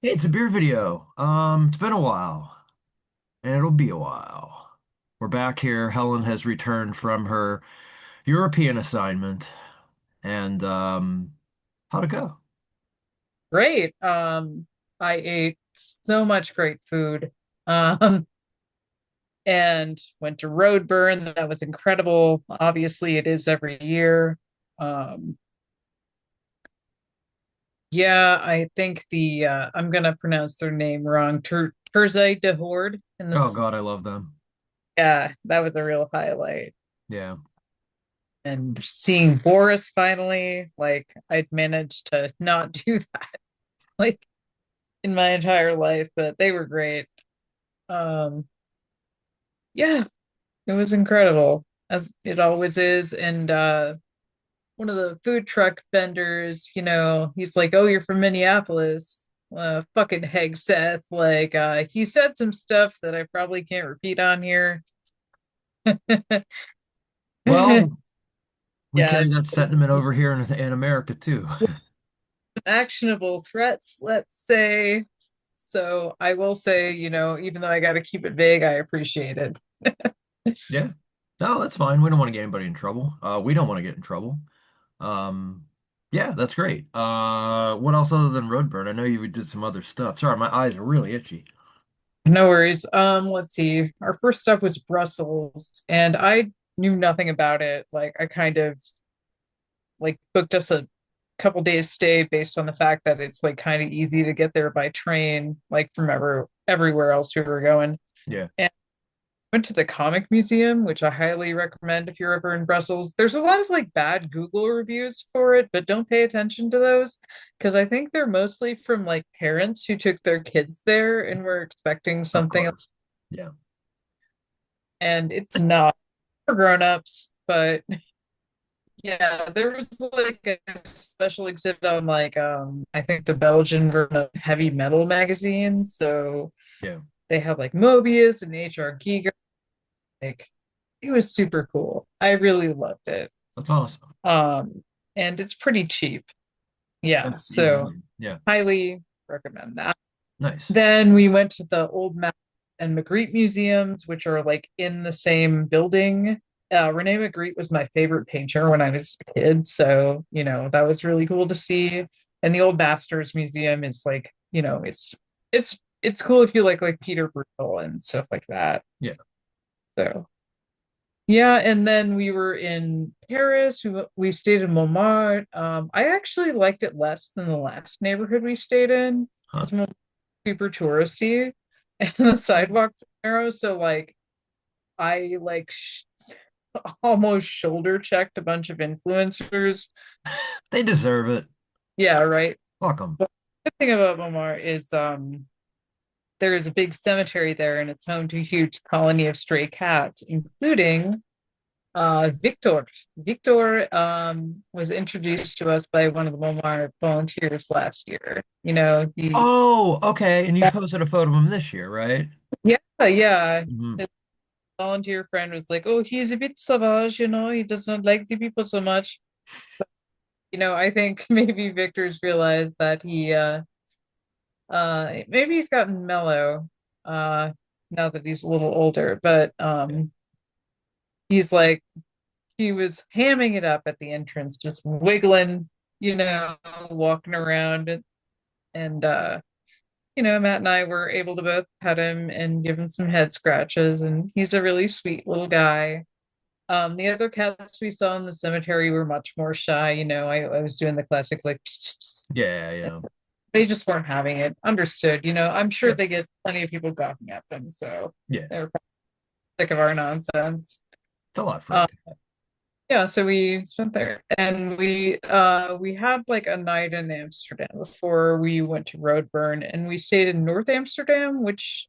Hey, it's a beer video. It's been a while, and it'll be a while. We're back here. Helen has returned from her European assignment, and how'd it go? Great. I ate so much great food. Um, and went to Roadburn. That was incredible. Obviously, it is every year. Um, yeah, I think the I'm gonna pronounce their name wrong. Terzai de Horde in Oh this. God, I love them. Yeah, that was a real highlight. Yeah. And seeing Boris finally, like I'd managed to not do that like in my entire life, but they were great. Um, yeah, it was incredible, as it always is. And one of the food truck vendors, he's like, "Oh, you're from Minneapolis." Fucking Heg Seth. Like, he said some stuff that I probably can't repeat on here. Well, we carry Yes, that sentiment over here in America too. actionable threats, let's say. So I will say, even though I got to keep it vague, I appreciate it. Yeah. No, that's fine. We don't want to get anybody in trouble. We don't want to get in trouble. Um, yeah, that's great. What else other than Roadburn? I know you did some other stuff. Sorry, my eyes are really itchy. No worries. Let's see. Our first stop was Brussels, and I knew nothing about it. Like, I kind of like booked us a couple days stay based on the fact that it's like kind of easy to get there by train, like from everywhere else we were going. Yeah. And went to the comic museum, which I highly recommend if you're ever in Brussels. There's a lot of like bad Google reviews for it, but don't pay attention to those because I think they're mostly from like parents who took their kids there and were expecting Of something, course. Yeah. and it's not for grown-ups. But yeah, there was like a special exhibit on like I think the Belgian version of Heavy Metal magazine. So Yeah. they had like Mobius and HR Giger. Like it was super cool. I really loved it. That's awesome. Um, and it's pretty cheap. Yeah, That's even so better. Yeah. highly recommend that. Nice. Then we went to the Old Map and Magritte museums, which are like in the same building. Rene Magritte was my favorite painter when I was a kid, so that was really cool to see. And the Old Masters Museum is like, it's cool if you like Peter Bruegel and stuff like that. Yeah. So yeah, and then we were in Paris. We stayed in Montmartre. I actually liked it less than the last neighborhood we stayed in Huh. because super touristy and the sidewalks are narrow. So like I like almost shoulder checked a bunch of influencers. They deserve it. Yeah, right. Fuck them. But the thing about Momar is there is a big cemetery there and it's home to a huge colony of stray cats, including Victor. Victor was introduced to us by one of the Momar volunteers last year. He Oh, okay. And you posted a photo of him this year, right? yeah, yeah. Hmm. Volunteer friend was like, "Oh, he's a bit savage, he does not like the people so much." I think maybe Victor's realized that he maybe he's gotten mellow uh now that he's a little older, but Yeah. he's like he was hamming it up at the entrance, just wiggling, walking around and Matt and I were able to both pet him and give him some head scratches, and he's a really sweet little guy. The other cats we saw in the cemetery were much more shy. I was doing the classic like Yeah, yeah. they just weren't having it. Understood. I'm sure Yeah. they get plenty of people gawking at them, so Yeah. they're probably sick of our nonsense. It's a lot for a Um, kid. yeah, so we spent there, and we had like a night in Amsterdam before we went to Roadburn, and we stayed in North Amsterdam, which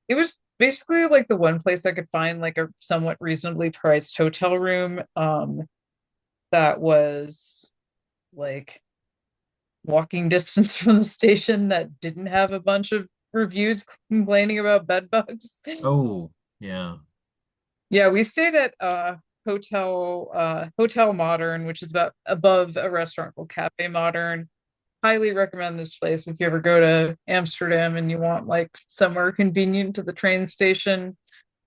it was basically like the one place I could find like a somewhat reasonably priced hotel room. That was like walking distance from the station that didn't have a bunch of reviews complaining about bed bugs. Oh, yeah. Yeah, we stayed at Hotel Modern, which is about above a restaurant called Cafe Modern. highly recommend this place if you ever go to Amsterdam and you want like somewhere convenient to the train station.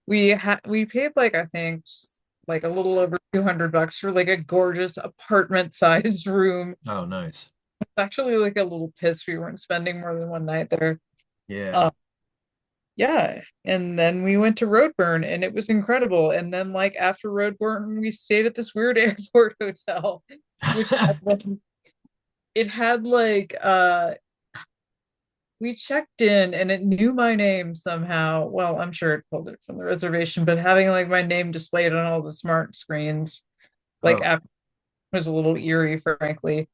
We paid like I think like a little over $200 for like a gorgeous apartment sized room. Oh, nice. It's actually like a little piss we weren't spending more than one night there. Yeah. Uh, yeah, and then we went to Roadburn and it was incredible. And then like after Roadburn, we stayed at this weird airport hotel, which had it had like we checked in and it knew my name somehow. Well, I'm sure it pulled it from the reservation, but having like my name displayed on all the smart screens, like Oh, after was a little eerie, frankly.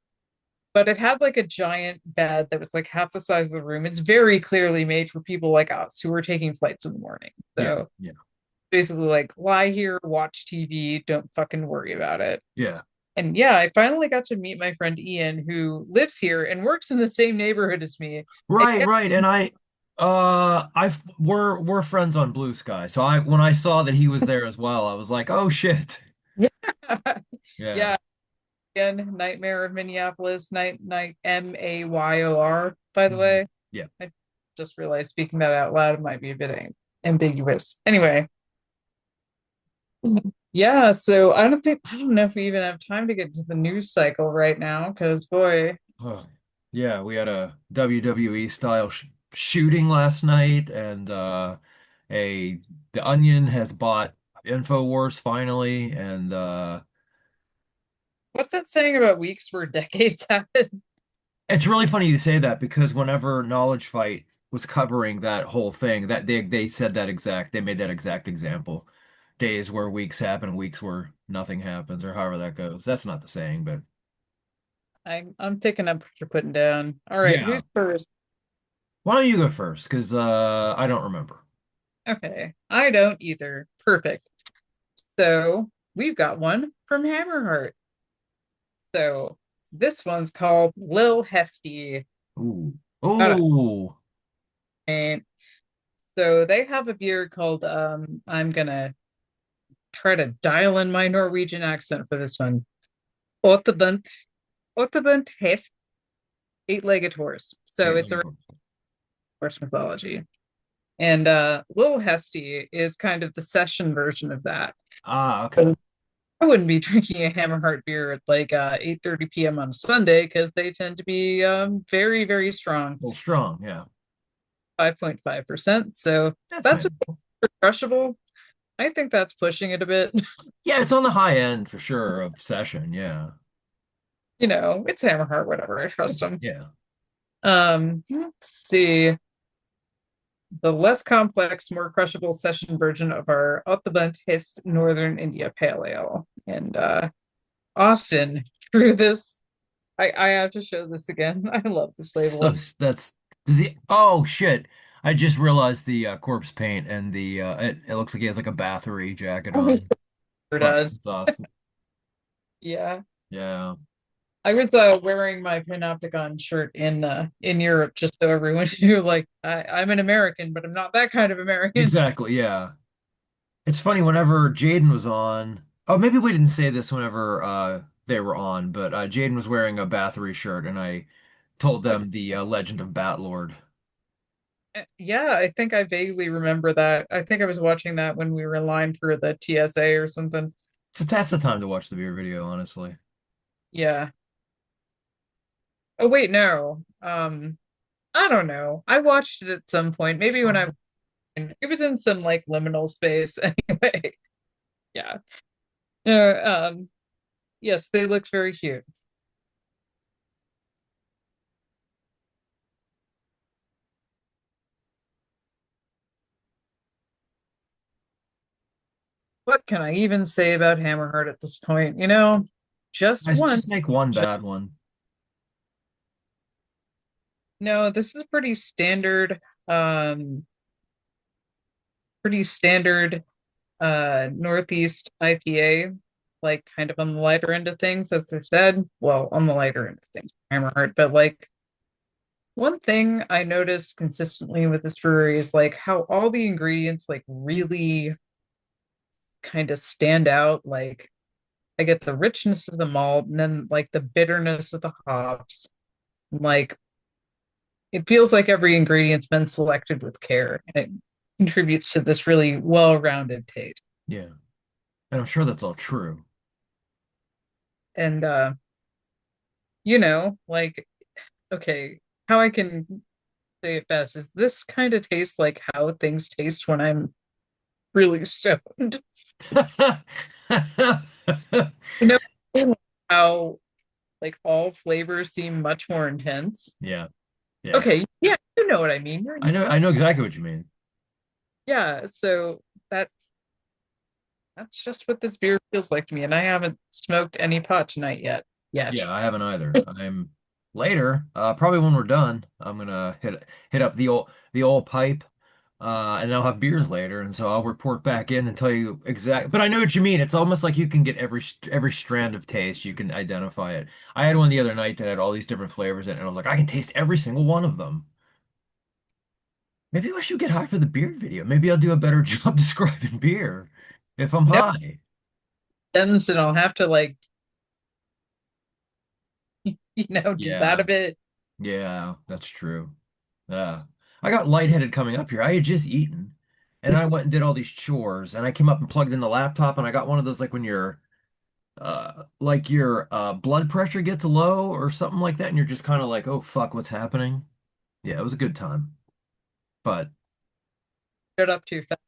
But it had like a giant bed that was like half the size of the room. It's very clearly made for people like us who are taking flights in the morning. yeah. So Yeah. basically, like lie here, watch TV, don't fucking worry about it. Yeah. And yeah, I finally got to meet my friend Ian, who lives here and works in the same neighborhood as me. And Right, right. And we're friends on Blue Sky. So when I saw that he was there as well, I was like, "Oh shit." yeah, Yeah. yeah, again, Nightmare of Minneapolis, night Mayor, by the Mhm. way. Yeah. I just realized speaking that out loud might be a bit ambiguous. Anyway, yeah, so I don't know if we even have time to get to the news cycle right now, because boy, Oh, yeah, we had a WWE style shooting last night, and a the Onion has bought InfoWars finally, and what's that saying about weeks where decades happen? it's really funny you say that because whenever Knowledge Fight was covering that whole thing, that they said they made that exact example. Days where weeks happen, weeks where nothing happens, or however that goes. That's not the saying, but I'm picking up what you're putting down. All right, yeah. who's first? Why don't you go first? Because I don't remember. Okay, I don't either. Perfect. So we've got one from Hammerheart. So this one's called Lil Hefty. Ooh. Got a Ooh. name. So they have a beer called I'm gonna try to dial in my Norwegian accent for this one. Ottebunt Ottebunt Hest, eight-legged horse. So Eight it's a legged horse. horse mythology. And Lil Hesty is kind of the session version of that. Ah, okay. I wouldn't be drinking a Hammerheart beer at like 8:30 p.m. on Sunday because they tend to be very, very strong, Well, strong, yeah. 5.5%. So That's that's just manageable. crushable. I think that's pushing it a bit. Yeah, it's on the high end for sure of session, yeah. It's Hammerheart, whatever. I trust them. Yeah. Let's see. The less complex, more crushable session version of our Ottobent Hist Northern India Pale Ale. And Austin through this. I have to show this again. I love this So label. that's does he oh shit. I just realized the corpse paint and the it looks like he has like a Bathory jacket Oh, it on. sure Fuck, does. that's awesome. Yeah. Yeah. I was wearing my Panopticon shirt in Europe just so everyone knew like I'm an American, but I'm not that kind of American. Exactly, yeah. It's funny whenever Jaden was on. Oh, maybe we didn't say this whenever they were on, but Jaden was wearing a Bathory shirt, and I told them the Legend of Batlord. Yeah, I think I vaguely remember that. I think I was watching that when we were in line for the TSA or something. So that's the time to watch the beer video, honestly. Yeah. Oh wait, no. I don't know. I watched it at some point. It's Maybe when fine. it was in some like liminal space anyway. Yeah. Yes, they look very cute. What can I even say about Hammerheart at this point? Just Guys, just once. make one bad one. No, this is um pretty standard Northeast IPA, like kind of on the lighter end of things, as I said. Well, on the lighter end of things, Hammerheart. But like one thing I noticed consistently with this brewery is like how all the ingredients like really kind of stand out. Like I get the richness of the malt and then like the bitterness of the hops. Like it feels like every ingredient's been selected with care, and it contributes to this really well-rounded taste. Yeah. And I'm sure that's all true. And like okay, how I can say it best is this kind of tastes like how things taste when I'm really stoned. You know how like all flavors seem much more intense. Yeah. Yeah. Okay, yeah, you know what I mean. You're, I know exactly what you mean. yeah, so that that's just what this beer feels like to me, and I haven't smoked any pot tonight yet. Yet. Yeah, I haven't either. I'm later, probably when we're done, I'm gonna hit up the old pipe, and I'll have beers later, and so I'll report back in and tell you exact. But I know what you mean. It's almost like you can get every strand of taste. You can identify it. I had one the other night that had all these different flavors in it, and I was like, I can taste every single one of them. Maybe I should get high for the beer video. Maybe I'll do a better job describing beer if I'm No high. ends, and I'll have to like, do that Yeah, a bit. yeah, that's true. Yeah. I got lightheaded coming up here. I had just eaten and I went and did all these chores and I came up and plugged in the laptop and I got one of those like when your blood pressure gets low or something like that and you're just kind of like, "Oh fuck, what's happening?" Yeah, it was a good time. But Showed up too fast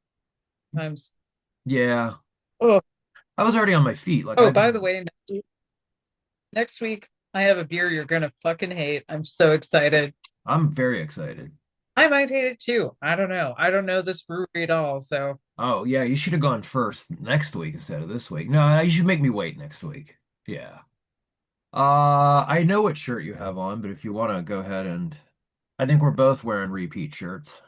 times. yeah, Oh, I was already on my feet. Like oh, I've by the been way, next week I have a beer you're gonna fucking hate. I'm so excited. I'm very excited. I might hate it too. I don't know. I don't know this brewery at all, so Oh, yeah, you should have gone first next week instead of this week. No, you should make me wait next week. Yeah. I know what shirt you have on, but if you want to go ahead and I think we're both wearing repeat shirts.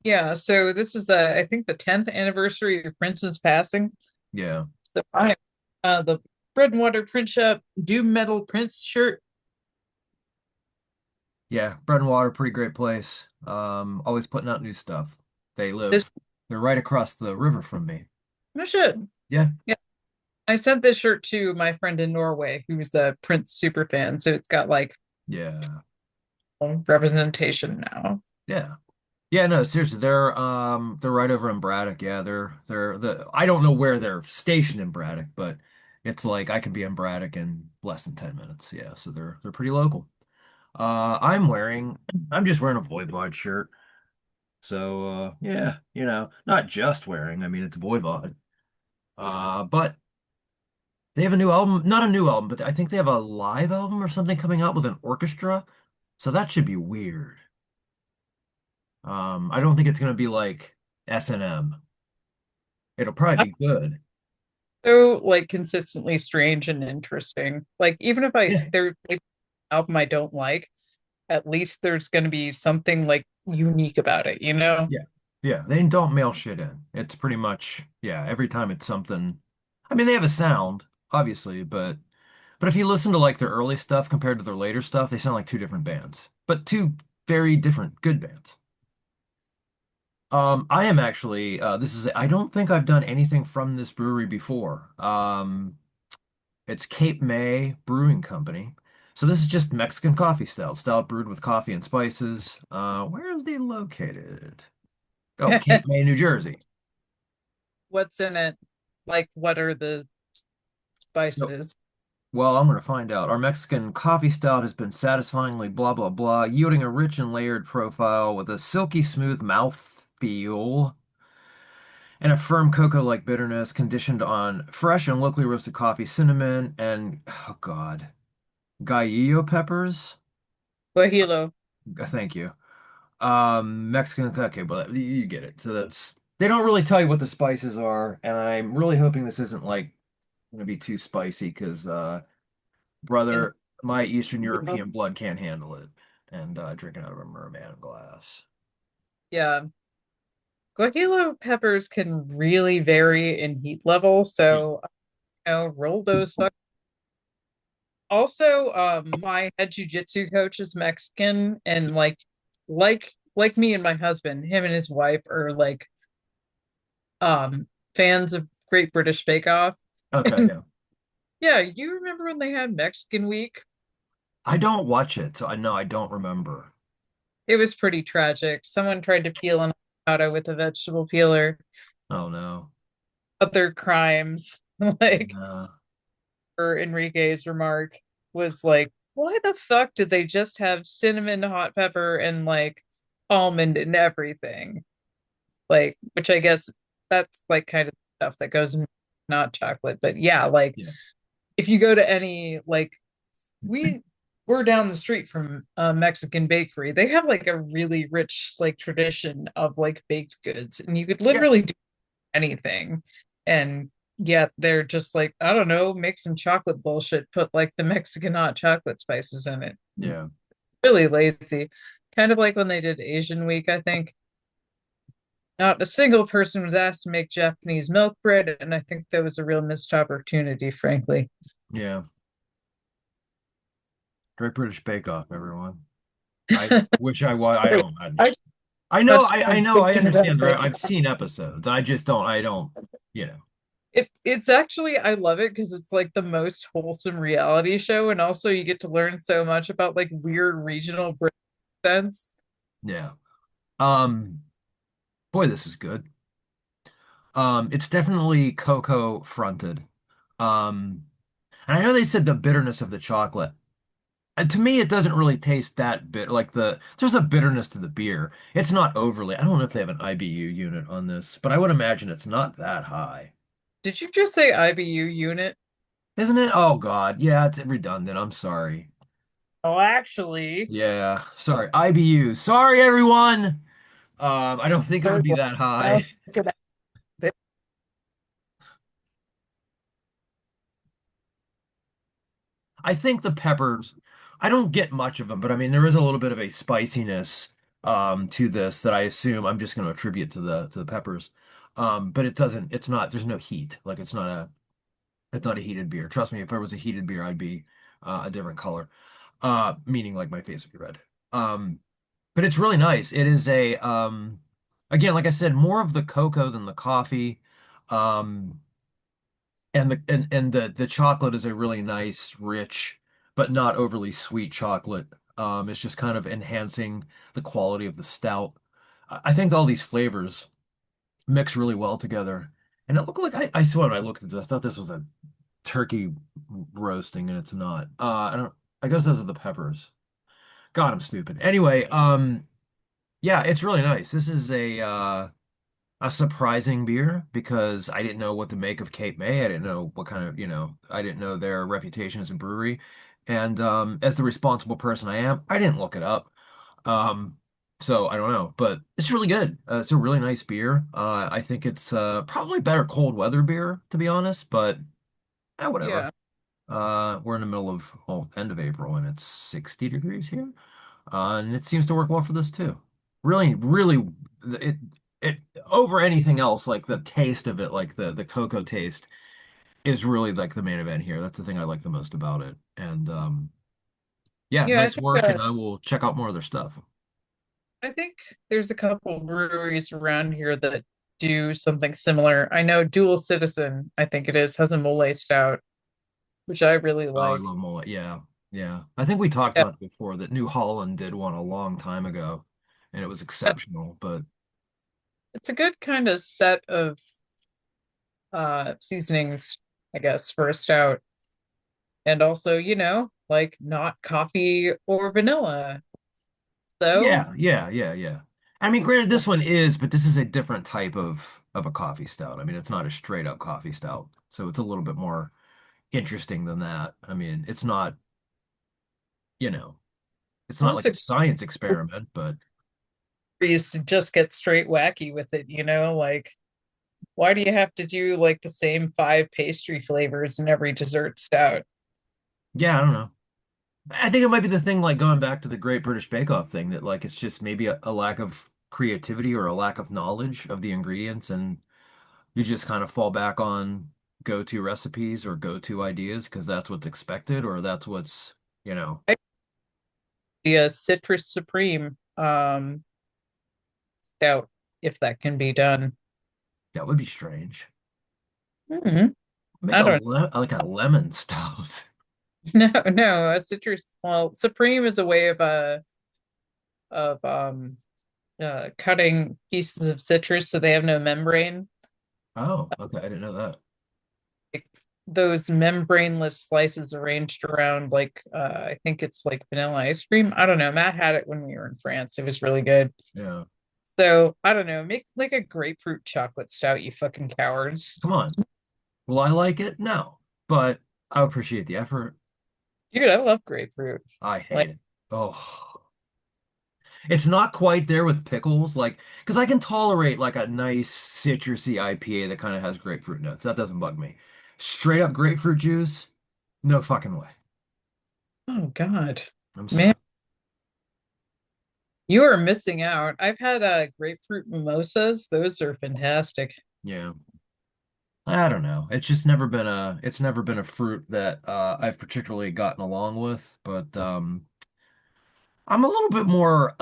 yeah. So this is I think the 10th anniversary of Prince's passing. Yeah. So I the Bread and Water Print Shop Doom Metal Prince shirt. Yeah, Bread and Water, pretty great place. Always putting out new stuff. They This live, they're right across the river from me. no shit. Yeah. Yeah. I sent this shirt to my friend in Norway who's a Prince super fan, so it's got like Yeah. representation now. Yeah. Yeah, no, seriously, they're right over in Braddock. Yeah, they're I don't know where they're stationed in Braddock, but it's like I can be in Braddock in less than 10 minutes. Yeah, so they're pretty local. I'm just wearing a Voivod shirt. So yeah, not just wearing, I mean it's Voivod. But they have a new album, not a new album, but I think they have a live album or something coming out with an orchestra. So that should be weird. I don't think it's gonna be like S&M. It'll I'm probably be good. so like consistently strange and interesting. Like even if I Yeah, there's like album I don't like, at least there's gonna be something like unique about it, you know? yeah, yeah. They don't mail shit in. It's pretty much, yeah, every time it's something. I mean, they have a sound, obviously, but if you listen to like their early stuff compared to their later stuff, they sound like two different bands, but two very different good bands. I am actually I don't think I've done anything from this brewery before. It's Cape May Brewing Company. So this is just Mexican coffee stout brewed with coffee and spices. Where are they located? Oh, Cape May, New Jersey. What's in it? Like what are the So, spices? well, I'm going to find out. Our Mexican coffee stout has been satisfyingly blah, blah, blah, yielding a rich and layered profile with a silky smooth mouth feel and a firm cocoa-like bitterness conditioned on fresh and locally roasted coffee, cinnamon, and, oh God, guajillo peppers. Guajillo. Thank you. Mexican, okay, but you get it. So they don't really tell you what the spices are, and I'm really hoping this isn't like going to be too spicy because, And brother, my Eastern European blood can't handle it. And drinking out of a merman glass. yeah, guajillo peppers can really vary in heat level, Yeah. so roll those fuck. Also, my head jujitsu coach is Mexican, and like me and my husband, him and his wife are like fans of Great British Bake Off. Okay, And yeah. yeah, you remember when they had Mexican Week? I don't watch it, so I know I don't remember. It was pretty tragic. Someone tried to peel an avocado with a vegetable peeler. Oh no. Other crimes, like Yeah. for Enrique's remark, was like, why the fuck did they just have cinnamon, hot pepper, and like almond in everything? Like, which I guess that's like kind of stuff that goes in not chocolate. But yeah, like Yeah. if you go to any like we we're down the street from a Mexican bakery. They have like a really rich like tradition of like baked goods, and you could Yeah. literally do anything. And yet they're just like, I don't know, make some chocolate bullshit, put like the Mexican hot chocolate spices in it. Yeah. Really lazy. Kind of like when they did Asian Week, I think. Not a single person was asked to make Japanese milk bread, and I think that was a real missed opportunity, frankly. Yeah. Great British Bake Off, everyone. I wish I don't I much I time know I thinking about understand it. I've seen episodes. I don't, you know. It's actually I love it because it's like the most wholesome reality show, and also you get to learn so much about like weird regional British sense. Yeah. Um Boy, this is good. It's definitely cocoa fronted. Um and I know they said the bitterness of the chocolate. And to me, it doesn't really taste that bit like there's a bitterness to the beer. It's not overly. I don't know if they have an IBU unit on this, but I would imagine it's not that high. Did you just say IBU unit? Isn't it? Oh God. Yeah, it's redundant. I'm sorry. Oh, actually, Yeah, sorry. IBU. Sorry, everyone. I don't think it would third be one. that Now high. think about it. I think the peppers, I don't get much of them, but I mean there is a little bit of a spiciness to this that I assume I'm just going to attribute to the peppers. But it's not there's no heat. Like it's not a heated beer. Trust me, if it was a heated beer, I'd be a different color. Meaning like my face would be red. Um, but it's really nice. It is a again, like I said, more of the cocoa than the coffee. Um, and the chocolate is a really nice, rich, but not overly sweet chocolate. It's just kind of enhancing the quality of the stout. I think all these flavors mix really well together. And it looked like I swear when I looked at this, I thought this was a turkey roasting, and it's not. I don't. I guess those are the peppers. God, I'm stupid. Anyway, yeah, it's really nice. This is a surprising beer because I didn't know what to make of Cape May. I didn't know what kind of, I didn't know their reputation as a brewery. And as the responsible person I am, I didn't look it up. Um, so I don't know, but it's really good. It's a really nice beer. I think it's probably better cold weather beer, to be honest, but whatever. Yeah, We're in the middle of, well, end of April and it's 60 degrees here. And it seems to work well for this too. Really, really, it it over anything else, like the taste of it, like the cocoa taste, is really like the main event here. That's the thing I like the most about it. And yeah, yeah. nice work, and I will check out more of their stuff. I think there's a couple breweries around here that do something similar. I know Dual Citizen, I think it is, has a mole stout, which I really Oh, I like. love mullet. Yeah, yeah. I think we talked Yeah, about it before that New Holland did one a long time ago, and it was exceptional. But it's a good kind of set of seasonings, I guess, for a stout. And also, like not coffee or vanilla. So, yeah, yeah, yeah, yeah. I mean, granted, this one is, but this is a different type of a coffee stout. I mean, it's not a straight up coffee stout, so it's a little bit more interesting than that. I mean, it's not, you know, it's not once like a a science experiment, but used to just get straight wacky with it, like why do you have to do like the same five pastry flavors in every dessert stout? yeah, I don't know. I think it might be the thing, like going back to the Great British Bake Off thing, that like it's just maybe a lack of creativity or a lack of knowledge of the ingredients, and you just kind of fall back on go-to recipes or go-to ideas because that's what's expected or that's what's, you know, The citrus supreme stout, if that can be done. that would be strange. Hmm. Make I a don't le like a lemon stout. No, a citrus. Well, supreme is a way of cutting pieces of citrus so they have no membrane. Oh, okay. I didn't know that. Like, those membraneless slices arranged around like I think it's like vanilla ice cream. I don't know. Matt had it when we were in France. It was really good. Yeah. So I don't know. Make like a grapefruit chocolate stout, you fucking cowards. Come on. Will I like it? No. But I appreciate the effort. Dude, I love grapefruit. I hate Like, it. Oh. It's not quite there with pickles, like, because I can tolerate like a nice citrusy IPA that kind of has grapefruit notes. That doesn't bug me. Straight up grapefruit juice? No fucking way. oh God. I'm Man, sorry. you are missing out. I've had grapefruit mimosas. Those are fantastic. Yeah. I don't know. It's never been a fruit that I've particularly gotten along with, but I'm a little bit more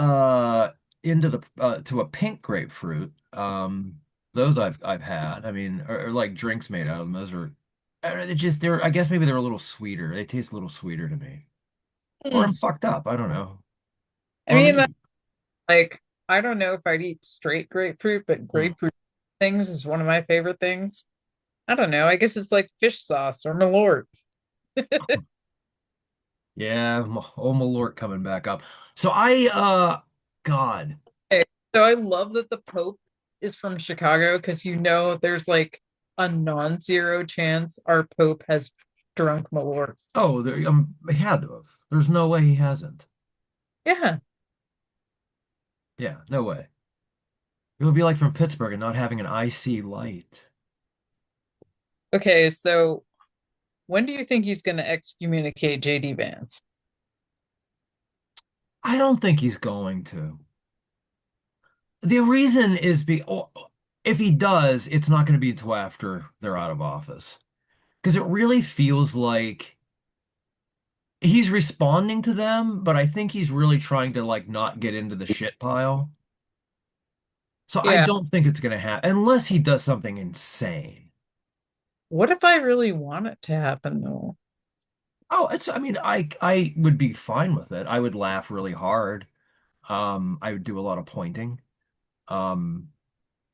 into the to a pink grapefruit. Those I've had. I mean, or like drinks made out of them. Those are they just they're I guess maybe they're a little sweeter. They taste a little sweeter to me. Or I'm Mm. fucked up. I don't know. I Or mean, maybe. like, I don't know if I'd eat straight grapefruit, but Hmm. grapefruit things is one of my favorite things. I don't know. I guess it's like fish sauce or Malort. Yeah, old Malort coming back up. So God. Okay, so I love that the Pope is from Chicago because you know there's like a non-zero chance our Pope has drunk Malort. Oh, he had to have. There's no way he hasn't. Yeah. Yeah, no way. It would be like from Pittsburgh and not having an IC light. Okay, so when do you think he's going to excommunicate JD Vance? I don't think he's going to. The reason is if he does, it's not going to be until after they're out of office. Because it really feels like he's responding to them, but I think he's really trying to like not get into the shit pile. So I Yeah. don't think it's going to happen unless he does something insane. What if I really want it to happen though? Oh, I mean, I would be fine with it. I would laugh really hard. I would do a lot of pointing. Um,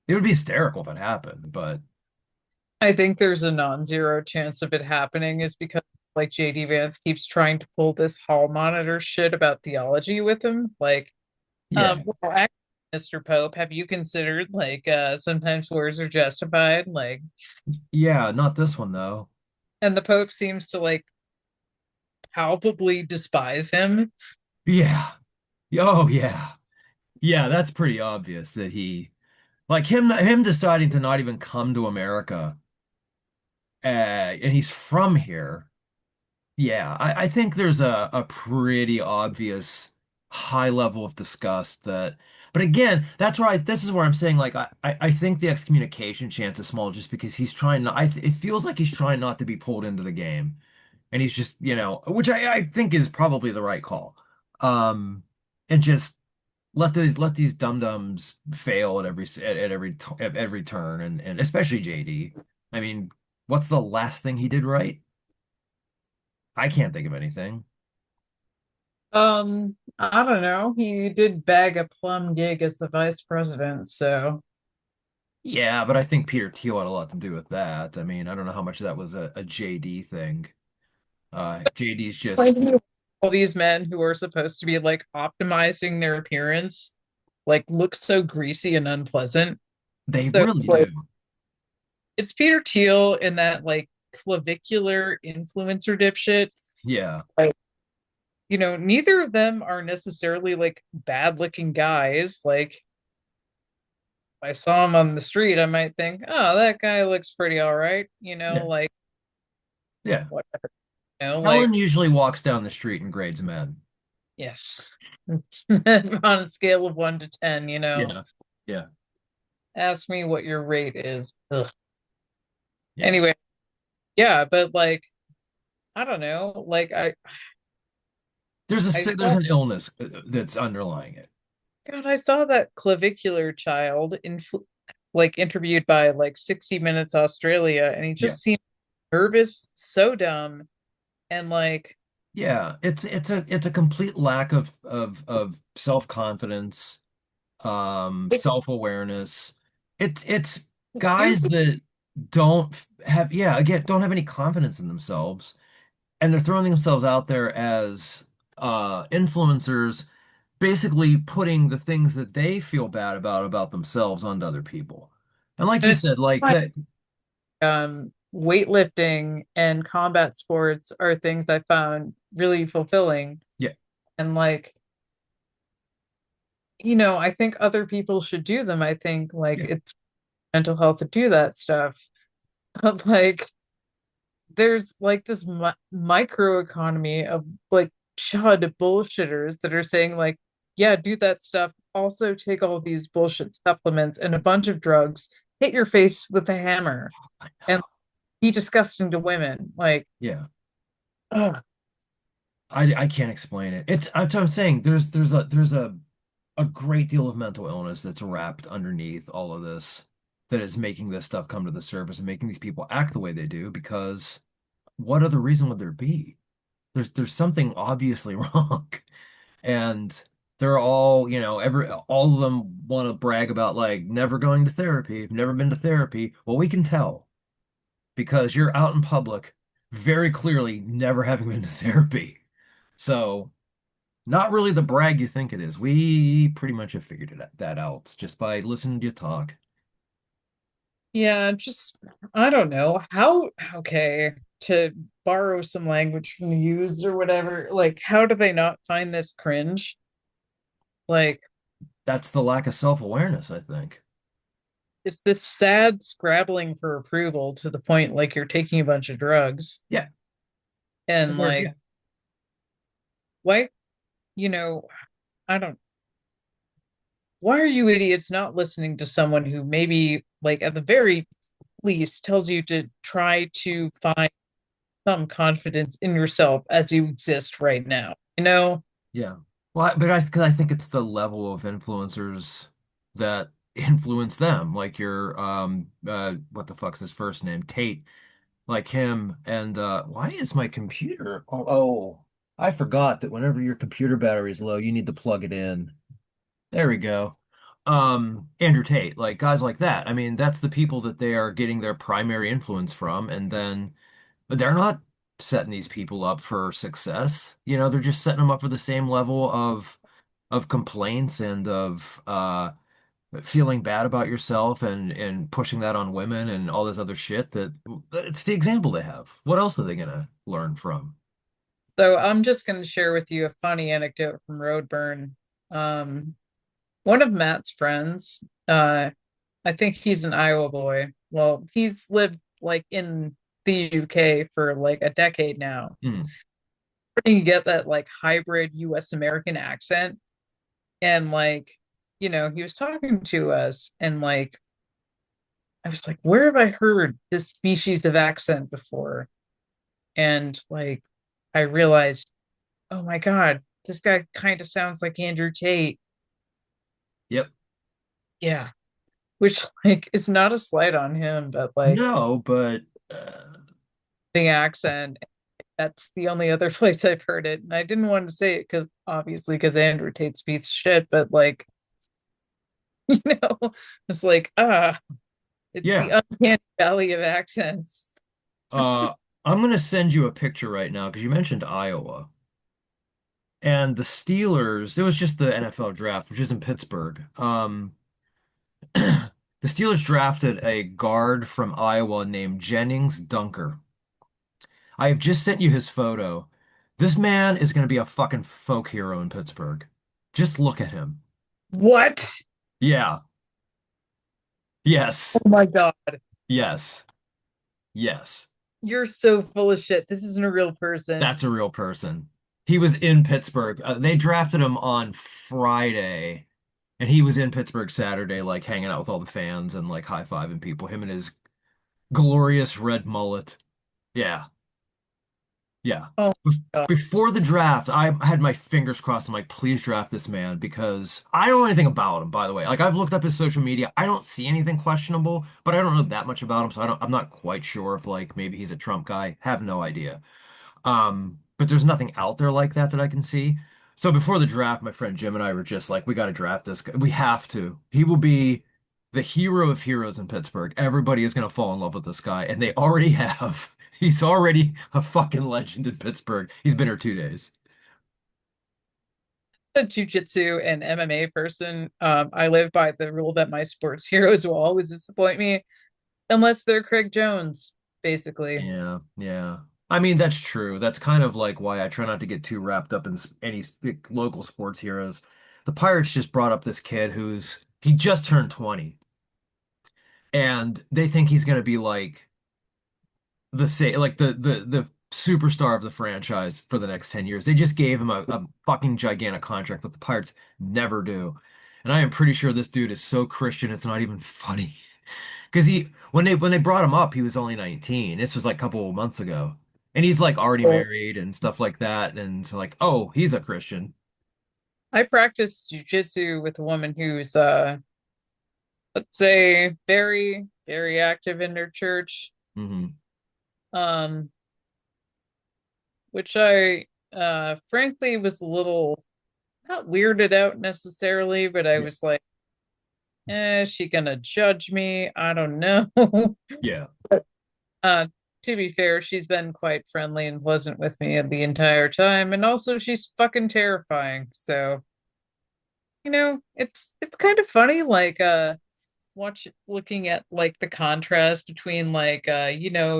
it would be hysterical if it happened, but I think there's a non-zero chance of it happening is because like JD Vance keeps trying to pull this hall monitor shit about theology with him. Like, yeah. well, actually, Mr. Pope, have you considered like sometimes words are justified? Like, Yeah, not this one though. and the Pope seems to like palpably despise him. Yeah. Oh yeah. Yeah, that's pretty obvious that he like him deciding to not even come to America and he's from here. Yeah, I think there's a pretty obvious high level of disgust that but again, that's where this is where I'm saying like I think the excommunication chance is small just because he's trying not it feels like he's trying not to be pulled into the game. And he's just, which I think is probably the right call. Um, and just let these dum-dums fail at every turn and especially JD. I mean, what's the last thing he did right? I can't think of anything. I don't know. He did bag a plum gig as the vice president, so Yeah, but I think Peter Thiel had a lot to do with that. I mean, I don't know how much of that was a JD thing. JD's like just all these men who are supposed to be like optimizing their appearance like look so greasy and unpleasant. they So really it's like do. it's Peter Thiel and that like clavicular influencer dipshit. Yeah. Like, neither of them are necessarily like bad looking guys. Like if I saw him on the street, I might think, oh, that guy looks pretty all right. Yeah. Like Yeah. whatever, like Helen usually walks down the street and grades men. yes. On a scale of 1 to 10, Yeah. Yeah. ask me what your rate is. Ugh. Yeah. Anyway, yeah, but like I don't know. Like I There's saw an illness that's underlying it. God, I saw that clavicular child like interviewed by like 60 Minutes Australia, and he Yeah. just seemed nervous, so dumb, And like, Yeah, it's a complete lack of self-confidence, like self-awareness. It's here's guys the that don't have, yeah, again, don't have any confidence in themselves, and they're throwing themselves out there as influencers, basically putting the things that they feel bad about themselves onto other people. And like and you it's said, like like that, weightlifting and combat sports are things I found really fulfilling. yeah, And like, I think other people should do them. I think like yeah, it's mental health to do that stuff. But like there's like this micro economy of like chud bullshitters that are saying like, yeah, do that stuff. Also take all these bullshit supplements and a bunch of drugs, hit your face with a hammer and be disgusting to women. Like, yeah. oh, I can't explain it. That's what I'm saying. There's a great deal of mental illness that's wrapped underneath all of this that is making this stuff come to the surface and making these people act the way they do because what other reason would there be? There's something obviously wrong. And they're all, all of them want to brag about like never going to therapy, never been to therapy. Well, we can tell because you're out in public very clearly never having been to therapy. So not really the brag you think it is. We pretty much have figured that out just by listening to you talk. yeah, just I don't know how, okay, to borrow some language from the used or whatever, like how do they not find this cringe? Like That's the lack of self-awareness, I think. it's this sad scrabbling for approval to the point like you're taking a bunch of drugs Yeah. and Yeah. like why, you know, I don't, why are you idiots not listening to someone who maybe like at the very least tells you to try to find some confidence in yourself as you exist right now, Yeah. Well, because I think it's the level of influencers that influence them, like your what the fuck's his first name? Tate, like him. And why is my computer? Oh, I forgot that whenever your computer battery is low, you need to plug it in. There we go. Andrew Tate, like guys like that. I mean, that's the people that they are getting their primary influence from, and then they're not setting these people up for success. They're just setting them up for the same level of complaints and of feeling bad about yourself and pushing that on women and all this other shit that it's the example they have. What else are they gonna learn from? so I'm just going to share with you a funny anecdote from Roadburn. um One of Matt's friends, I think he's an Iowa boy. Well, he's lived like in the UK for like a decade now. Hmm. You get that like hybrid US American accent. And like, he was talking to us and like, I was like, where have I heard this species of accent before? And like, I realized, oh my God, this guy kind of sounds like Andrew Tate. Yep. Yeah. Which like is not a slight on him, but like No, but uh, the accent, that's the only other place I've heard it. And I didn't want to say it because obviously because Andrew Tate's piece of shit, but like, it's like, it's the yeah. uncanny valley of accents. Uh, I'm gonna send you a picture right now because you mentioned Iowa. And the Steelers, it was just the NFL draft, which is in Pittsburgh. The Steelers drafted a guard from Iowa named Jennings Dunker. I have just sent you his photo. This man is going to be a fucking folk hero in Pittsburgh. Just look at him. What? Yeah. Yes. Oh my God. Yes. Yes. You're so full of shit. This isn't a real person. That's a real person. He was in Pittsburgh. They drafted him on Friday, and he was in Pittsburgh Saturday, like hanging out with all the fans and like high-fiving people. Him and his glorious red mullet. Yeah. Yeah. Oh my God. Before the draft, I had my fingers crossed. I'm like, please draft this man because I don't know anything about him, by the way. Like I've looked up his social media. I don't see anything questionable, but I don't know that much about him, so I'm not quite sure if like maybe he's a Trump guy. Have no idea. But there's nothing out there like that that I can see. So before the draft, my friend Jim and I were just like, we got to draft this guy. We have to. He will be the hero of heroes in Pittsburgh. Everybody is going to fall in love with this guy, and they already have. He's already a fucking legend in Pittsburgh. He's been here 2 days. A jujitsu and MMA person. I live by the rule that my sports heroes will always disappoint me unless they're Craig Jones, basically. Yeah, yeah. I mean, that's true. That's kind of like why I try not to get too wrapped up in any local sports heroes. The Pirates just brought up this kid he just turned 20, and they think he's going to be like the superstar of the franchise for the next 10 years. They just gave him a fucking gigantic contract, but the Pirates never do. And I am pretty sure this dude is so Christian it's not even funny. Because when they brought him up, he was only 19. This was like a couple of months ago. And he's like already Well, married and stuff like that. And so like, oh, he's a Christian. I practice jujitsu with a woman who's let's say very, very active in her church. Hmm. Um, which I frankly was a little not weirded out necessarily, but I Yeah. was like, is she gonna judge me? I don't know. Yeah. Uh, to be fair, she's been quite friendly and pleasant with me the entire time, and also she's fucking terrifying. So, it's kind of funny, like watch looking at like the contrast between like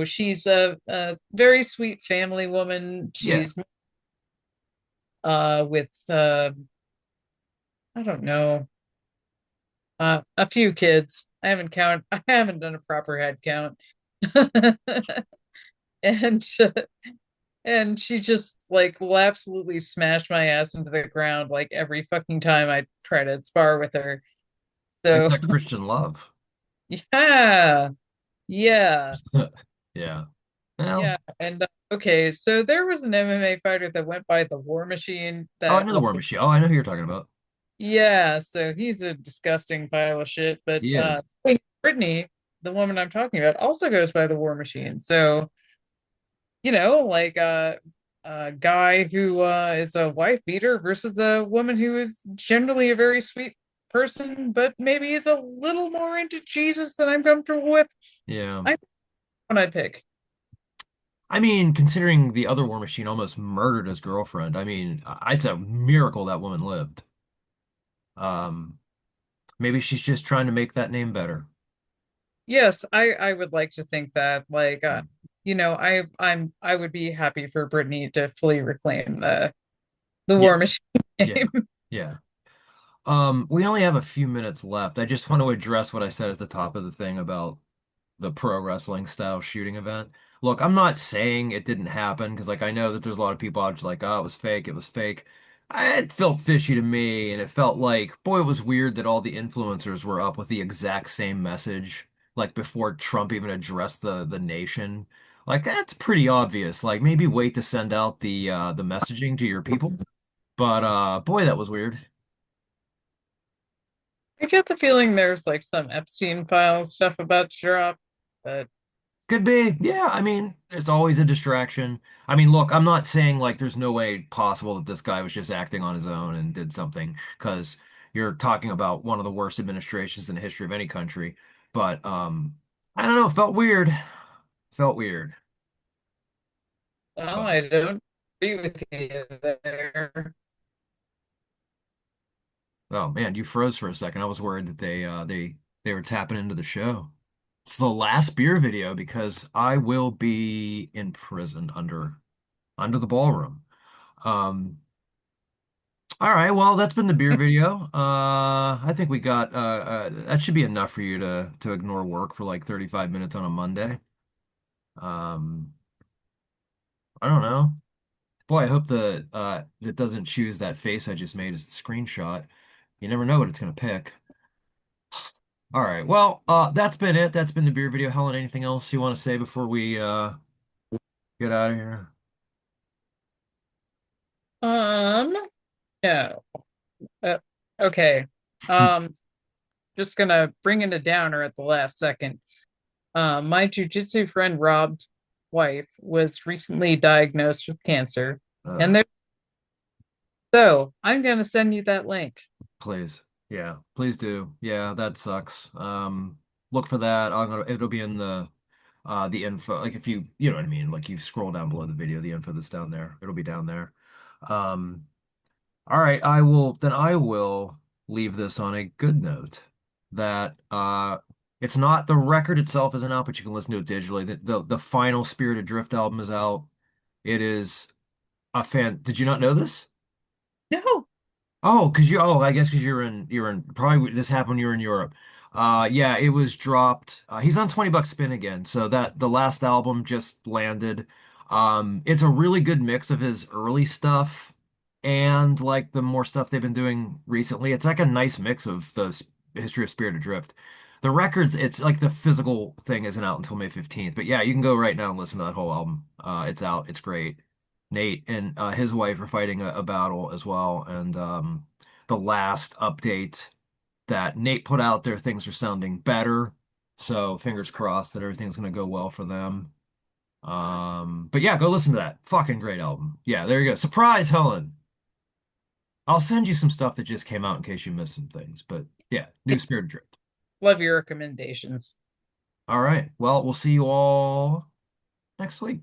she's a very sweet family woman. Yeah. She's with I don't know, a few kids. I haven't done a proper head count. And and she just like will absolutely smash my ass into the ground like every fucking time I try to spar with her. It's So that Christian love. yeah, yeah, Yeah. Well, yeah. And okay, so there was an MMA fighter that went by the War Machine oh, I that know the War Machine. Oh, I know who you're talking about. yeah, so he's a disgusting pile of shit. But He is. Brittany, the woman I'm talking about, also goes by the War Machine. So like a guy who is a wife beater versus a woman who is generally a very sweet person, but maybe is a little more into Jesus than I'm comfortable with. Yeah. I When I pick. I mean, considering the other War Machine almost murdered his girlfriend, I mean, it's a miracle that woman lived. Um, Maybe she's just trying to make that name better. Yes, I would like to think that like Yeah. I would be happy for Brittany to fully reclaim the Yeah. War Machine Yeah. name. Yeah. We only have a few minutes left. I just want to address what I said at the top of the thing about the pro wrestling style shooting event. Look, I'm not saying it didn't happen because, like, I know that there's a lot of people out there like, oh, it was fake, it was fake. It felt fishy to me, and it felt like, boy, it was weird that all the influencers were up with the exact same message, like before Trump even addressed the nation. Like, that's pretty obvious. Like, maybe wait to send out the messaging to your people. But boy, that was weird. I get the feeling there's like some Epstein file stuff about to drop, but Could be. Yeah, I mean, it's always a distraction. I mean, look, I'm not saying like there's no way possible that this guy was just acting on his own and did something because you're talking about one of the worst administrations in the history of any country. But I don't know, it felt weird. Felt weird. well, But I don't agree with you there. oh man, you froze for a second. I was worried that they were tapping into the show. It's the last beer video because I will be in prison under the ballroom. Um All right, well, that's been the beer video. I think we got that should be enough for you to ignore work for like 35 minutes on a Monday. Um, I don't know. Boy, I hope the that doesn't choose that face I just made as the screenshot. You never know what it's gonna pick. All right, well, that's been it. That's been the beer video. Helen, anything else you want to say before we get out of here? Um, no. Uh, okay. Um, just gonna bring in a downer at the last second. My jujitsu friend robbed wife was recently diagnosed with cancer. And Uh, there, so I'm going to send you that link. please. Yeah, please do. Yeah, that sucks. Look for that. It'll be in the info. Like if you know what I mean, like you scroll down below the video, the info that's down there, it'll be down there. Um, all right, I will leave this on a good note that it's not the record itself isn't out, but you can listen to it digitally. The final Spirit Adrift album is out. It is a fan. Did you not know this? No, Oh, I guess because you're in probably this happened when you were in Europe. Yeah, it was dropped. He's on 20 bucks spin again. So that the last album just landed. It's a really good mix of his early stuff and like the more stuff they've been doing recently. It's like a nice mix of the history of Spirit Adrift. The records, it's like the physical thing isn't out until May 15th. But yeah, you can go right now and listen to that whole album. It's out. It's great. Nate and his wife are fighting a battle as well. And the last update that Nate put out there, things are sounding better. So fingers crossed that everything's going to go well for them. But yeah, go listen to that. Fucking great album. Yeah, there you go. Surprise, Helen. I'll send you some stuff that just came out in case you missed some things. But yeah, new Spirit Drift. love your recommendations. All right. Well, we'll see you all next week.